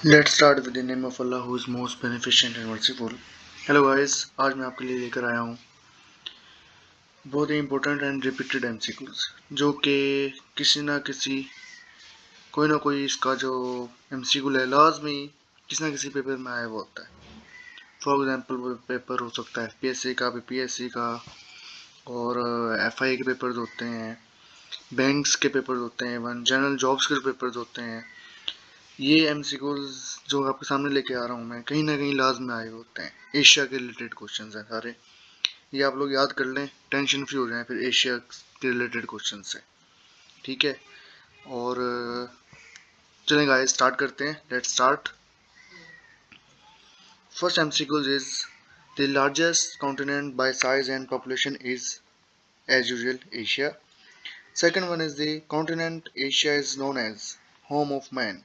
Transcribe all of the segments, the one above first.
Let's start with the name of Allah who is most beneficent and merciful. Hello guys, आज मैं आपके लिए लेकर आया हूँ बहुत ही इंपॉर्टेंट एंड रिपीटेड एमसीक्यूज जो कि किसी ना किसी कोई ना कोई इसका जो एमसीक्यू है लाजमी किसी ना किसी पेपर में आया हुआ होता है। फॉर एग्जांपल वो पेपर हो सकता है एफपीएससी का, बीपीएससी का, और एफआई के पेपर्स होते हैं, बैंक्स के पेपर्स होते हैं, इवन जनरल जॉब्स के पेपर्स होते हैं। ये एमसीक्यूज जो आपके सामने लेके आ रहा हूँ मैं, कहीं ना कहीं लाजमी आए होते हैं। एशिया के रिलेटेड क्वेश्चन हैं सारे, ये आप लोग याद कर लें, टेंशन फ्री हो जाए फिर एशिया के रिलेटेड क्वेश्चन से। ठीक है, और चलें गाइस स्टार्ट करते हैं। Let's start. First MCQs is the largest continent by size and population is as usual Asia. Second one is the continent Asia is known as home of man.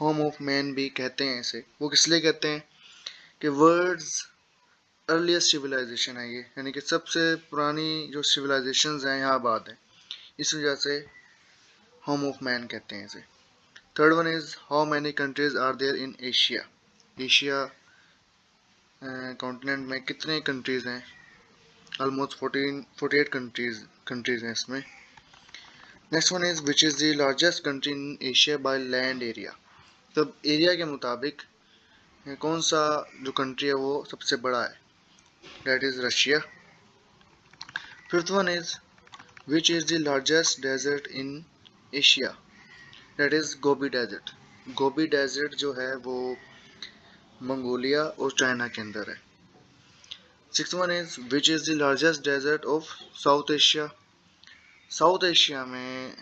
Home of man भी कहते हैं इसे। वो किस लिए कहते हैं कि वर्ल्ड्स अर्लीस्ट सिविलाइजेशन है ये, यानी कि सबसे पुरानी जो सिविलाइजेशंस हैं यहाँ आबाद है, इस वजह से होम ऑफ मैन कहते हैं इसे। Third one is how many countries are there in Asia. Asia continent में कितने कंट्रीज हैं? ऑलमोस्ट 48 कंट्रीज हैं इसमें। Next one is which is the largest country in Asia by land area. तब area के मुताबिक कौन सा जो कंट्री है वो सबसे बड़ा है? That is Russia. Fifth one is which is the largest desert in Asia. That is Gobi desert. Gobi desert जो है वो मंगोलिया और चाइना के अंदर है। Six one is which is the largest desert of South Asia. South Asia में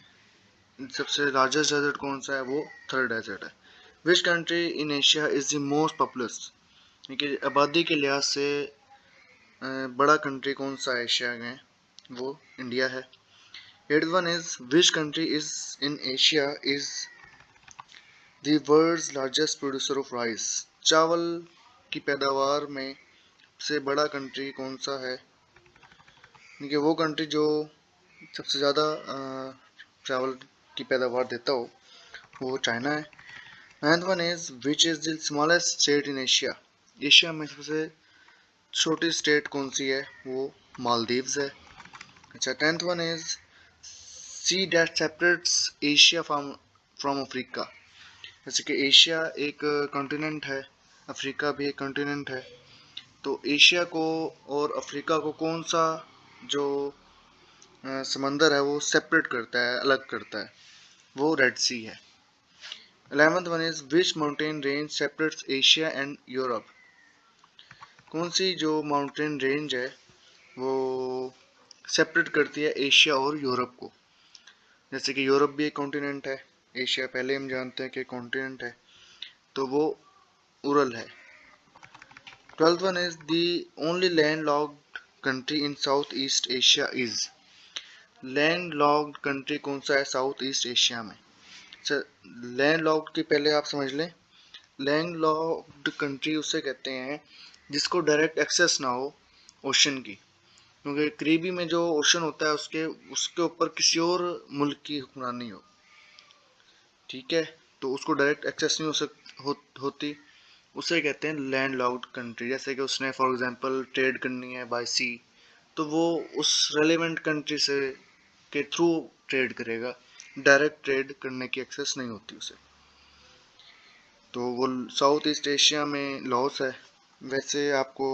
सबसे largest desert कौन सा है? वो थर्ड डेजर्ट है। विच country in Asia is the most populous, यानी आबादी के लिहाज से बड़ा कंट्री कौन सा है एशिया में? वो इंडिया है। Eight one is which country is in Asia is the world's largest producer of rice. चावल की पैदावार में सबसे बड़ा कंट्री कौन सा है? यानी कि वो कंट्री जो सबसे ज़्यादा चावल की पैदावार देता हो, वो चाइना है। Ninth one is which is the smallest state in Asia. Asia में सबसे छोटी स्टेट कौन सी है? वो मालदीव्स है। अच्छा, tenth one is see that separates Asia from Africa. जैसे कि एशिया एक कॉन्टिनेंट है, अफ्रीका भी एक कॉन्टिनेंट है, तो एशिया को और अफ्रीका को कौन सा जो समंदर है वो सेपरेट करता है, अलग करता है? वो रेड सी है। 11th one is which mountain range separates Asia and Europe. कौन सी जो माउंटेन रेंज है वो सेपरेट करती है एशिया और यूरोप को? जैसे कि यूरोप भी एक कॉन्टिनेंट है, एशिया पहले हम जानते हैं कि कॉन्टिनेंट है, तो वो उरल है। 12th one is the only land locked country in south east Asia is. Land locked country कौन सा है साउथ ईस्ट एशिया में? लैंड लॉक्ड की पहले आप समझ लें, लैंड लॉक्ड कंट्री उसे कहते हैं जिसको डायरेक्ट एक्सेस ना हो ओशन की, क्योंकि करीबी में जो ओशन होता है उसके उसके ऊपर किसी और मुल्क की हुक्मरानी हो। ठीक है, तो उसको डायरेक्ट एक्सेस नहीं होती, उसे कहते हैं लैंड लॉक्ड कंट्री। जैसे कि उसने फॉर एग्जांपल ट्रेड करनी है बाय सी, तो वो उस रेलेवेंट कंट्री से के थ्रू ट्रेड करेगा, डायरेक्ट ट्रेड करने की एक्सेस नहीं होती उसे। तो वो साउथ ईस्ट एशिया में लॉस है। वैसे आपको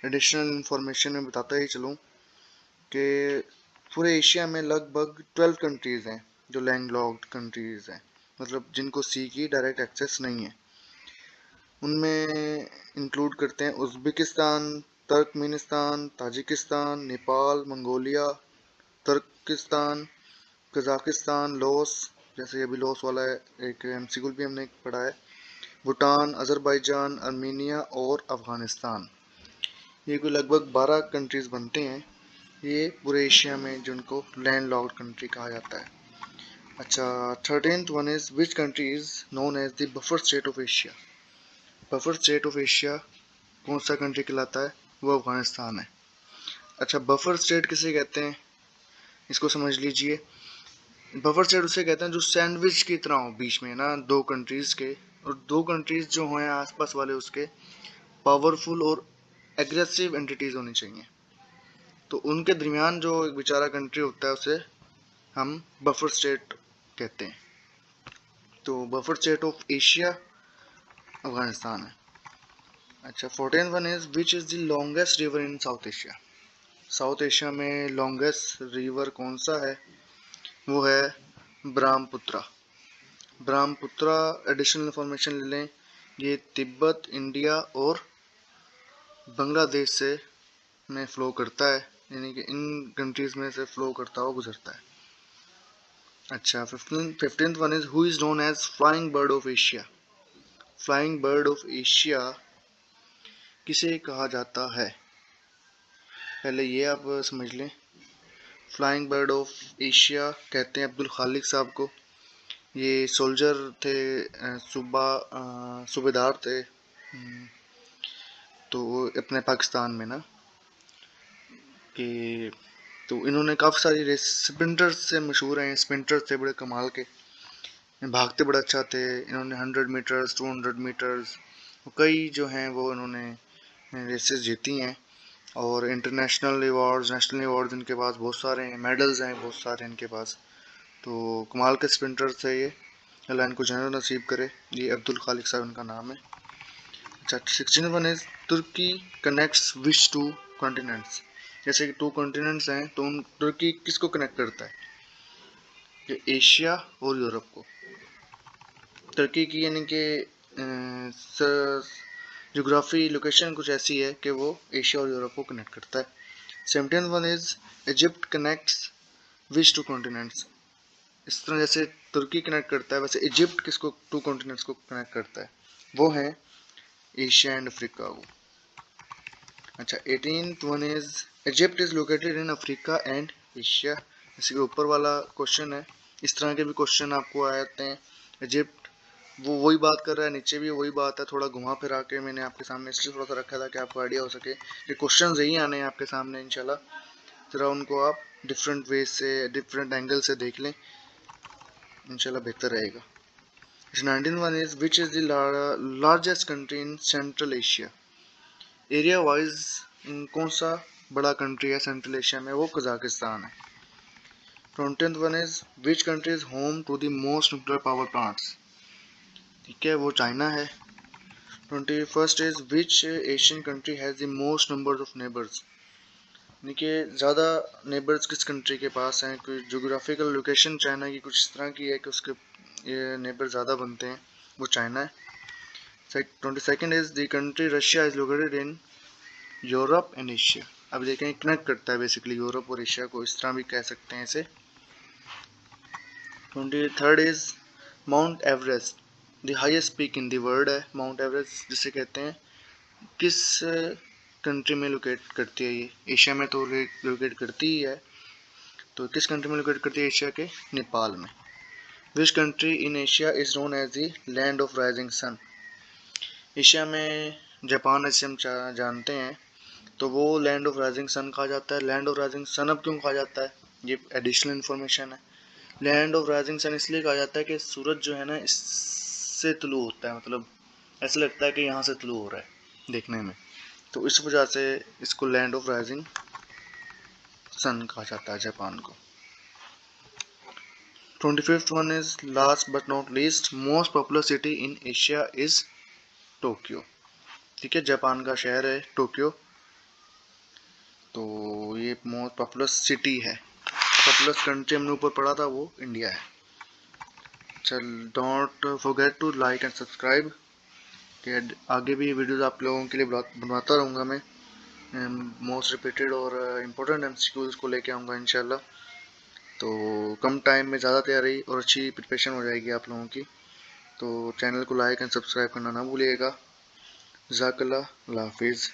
एडिशनल इंफॉर्मेशन में बताता ही चलूँ कि पूरे एशिया में लगभग 12 कंट्रीज़ हैं जो लैंड लॉक्ड कंट्रीज़ हैं, मतलब जिनको सी की डायरेक्ट एक्सेस नहीं है। उनमें इंक्लूड करते हैं Uzbekistan, Turkmenistan, Tajikistan, Nepal, Mongolia, Turkistan, Kazakhstan, Laos, जैसे अभी लाओस वाला है एक एमसीक्यू भी हमने पढ़ा है, भूटान, अज़रबैजान, आर्मीनिया और अफ़गानिस्तान। ये कोई लगभग 12 कंट्रीज़ बनते हैं ये पूरे एशिया में जिनको लैंड लॉक्ड कंट्री कहा जाता है। अच्छा, 13th one is which country is known as the buffer state of Asia. Buffer state of Asia कौन सा कंट्री कहलाता है? वो अफगानिस्तान है। अच्छा, बफर स्टेट किसे कहते हैं इसको समझ लीजिए। बफर स्टेट उसे कहते हैं जो सैंडविच की तरह हो बीच में ना दो कंट्रीज के, और 2 कंट्रीज जो हैं आसपास वाले उसके पावरफुल और एग्रेसिव एंटिटीज होनी चाहिए। तो उनके दरमियान जो एक बेचारा कंट्री होता है उसे हम बफर स्टेट कहते हैं। तो buffer state of Asia Afghanistan है। अच्छा, 14th one is which is the longest river in south Asia. South Asia में लॉन्गेस्ट रिवर कौन सा है? वो है ब्रह्मपुत्रा। ब्रह्मपुत्रा एडिशनल इंफॉर्मेशन ले लें, ये तिब्बत, इंडिया और बांग्लादेश से में फ्लो करता है, यानी कि इन कंट्रीज में से फ्लो करता हुआ गुजरता है। अच्छा, 15th one is who is known as flying bird of Asia. Flying bird of Asia किसे कहा जाता है? पहले ये आप समझ लें। फ्लाइंग बर्ड ऑफ एशिया कहते हैं अब्दुल खालिक साहब को। ये सोल्जर थे, सूबेदार थे तो अपने पाकिस्तान में ना कि तो इन्होंने काफ़ी सारी रेस स्प्रिंटर से मशहूर हैं। स्प्रिंटर थे बड़े कमाल के, भागते बड़ा अच्छा थे। इन्होंने 100 मीटर्स 200 मीटर्स कई जो हैं वो इन्होंने रेसेस जीती हैं और इंटरनेशनल अवार्ड्स, नेशनल अवार्ड्स इनके पास बहुत सारे हैं, मेडल्स हैं बहुत सारे इनके पास। तो कमाल के स्प्रिंटर थे ये, अल्लाह इनको जन्नत नसीब करे। ये अब्दुल खालिक साहब इनका नाम है। अच्छा, 16 one is Turkey connects which two continents. जैसे कि 2 कॉन्टिनेंट्स हैं तो तुर्की किसको कनेक्ट करता है? ये एशिया और यूरोप को। तुर्की की यानी कि जोग्राफी लोकेशन कुछ ऐसी है कि वो एशिया और यूरोप को कनेक्ट करता है। 17th one is Egypt connects which two continents. इस तरह जैसे तुर्की कनेक्ट करता है वैसे इजिप्ट किसको 2 कॉन्टिनेंट्स को कनेक्ट करता है? वो है एशिया एंड अफ्रीका को। अच्छा, 18th one is Egypt is located in Africa and Asia. जैसे कि ऊपर वाला क्वेश्चन है, इस तरह के भी क्वेश्चन आपको आ जाते हैं। इजिप्ट वो वही बात कर रहा है, नीचे भी वही बात है, थोड़ा घुमा फिरा के मैंने आपके सामने इसलिए थोड़ा सा रखा था कि आपको आइडिया हो सके कि क्वेश्चन यही आने हैं आपके सामने इंशाल्लाह। जरा उनको आप डिफरेंट वे से, डिफरेंट एंगल से देख लें, इंशाल्लाह बेहतर रहेगा। 19th one is which is the largest country in central Asia. Area wise कौन सा बड़ा कंट्री है सेंट्रल एशिया में? वो कजाकिस्तान है। 20th one is which country is home to the most nuclear power plants. ठीक है, वो चाइना है। 21st is which Asian country has the most number of neighbours. यानी कि ज़्यादा नेबर्स किस कंट्री के पास हैं? कोई जोग्राफिकल लोकेशन चाइना की कुछ इस तरह की है कि उसके ये नेबर ज़्यादा बनते हैं, वो चाइना है। 22nd is the country Russia is located in Europe and Asia. अब देखें कनेक्ट करता है बेसिकली यूरोप और एशिया को, इस तरह भी कह सकते हैं इसे। 23rd is mount Everest the highest peak in the world है। माउंट एवरेस्ट जिसे कहते हैं, किस कंट्री में लोकेट करती है ये? एशिया में तो लोकेट करती ही है, तो किस कंट्री में लोकेट करती है? एशिया के नेपाल में। Which country in Asia is known as the land of rising sun. Asia में जापान ऐसे हम जानते हैं, तो वो लैंड ऑफ राइजिंग सन कहा जाता है। लैंड ऑफ राइजिंग सन अब क्यों कहा जाता है? ये एडिशनल इन्फॉर्मेशन है। लैंड ऑफ राइजिंग सन इसलिए कहा जाता है कि सूरज जो है ना इससे तुलू होता है, मतलब ऐसा लगता है कि यहाँ से तुलू हो रहा है देखने में, तो इस वजह से इसको लैंड ऑफ राइजिंग सन कहा जाता है जापान को। 25th one is last but not least most popular city in Asia is Tokyo. ठीक है, जापान का शहर है टोक्यो, तो ये मोस्ट पॉपुलर सिटी है। पॉपुलर कंट्री हमने ऊपर पढ़ा था वो इंडिया है। चल, don't forget to like and subscribe, कि आगे भी वीडियोस आप लोगों के लिए बनवाता रहूँगा मैं। मोस्ट रिपीटेड और इम्पोर्टेंट एमसीक्यूज को लेके आऊँगा इंशाल्लाह। तो कम टाइम में ज़्यादा तैयारी और अच्छी प्रिपरेशन हो जाएगी आप लोगों की। तो चैनल को लाइक एंड सब्सक्राइब करना ना भूलिएगा। जज़ाकल्लाह, अल्लाह हाफिज़।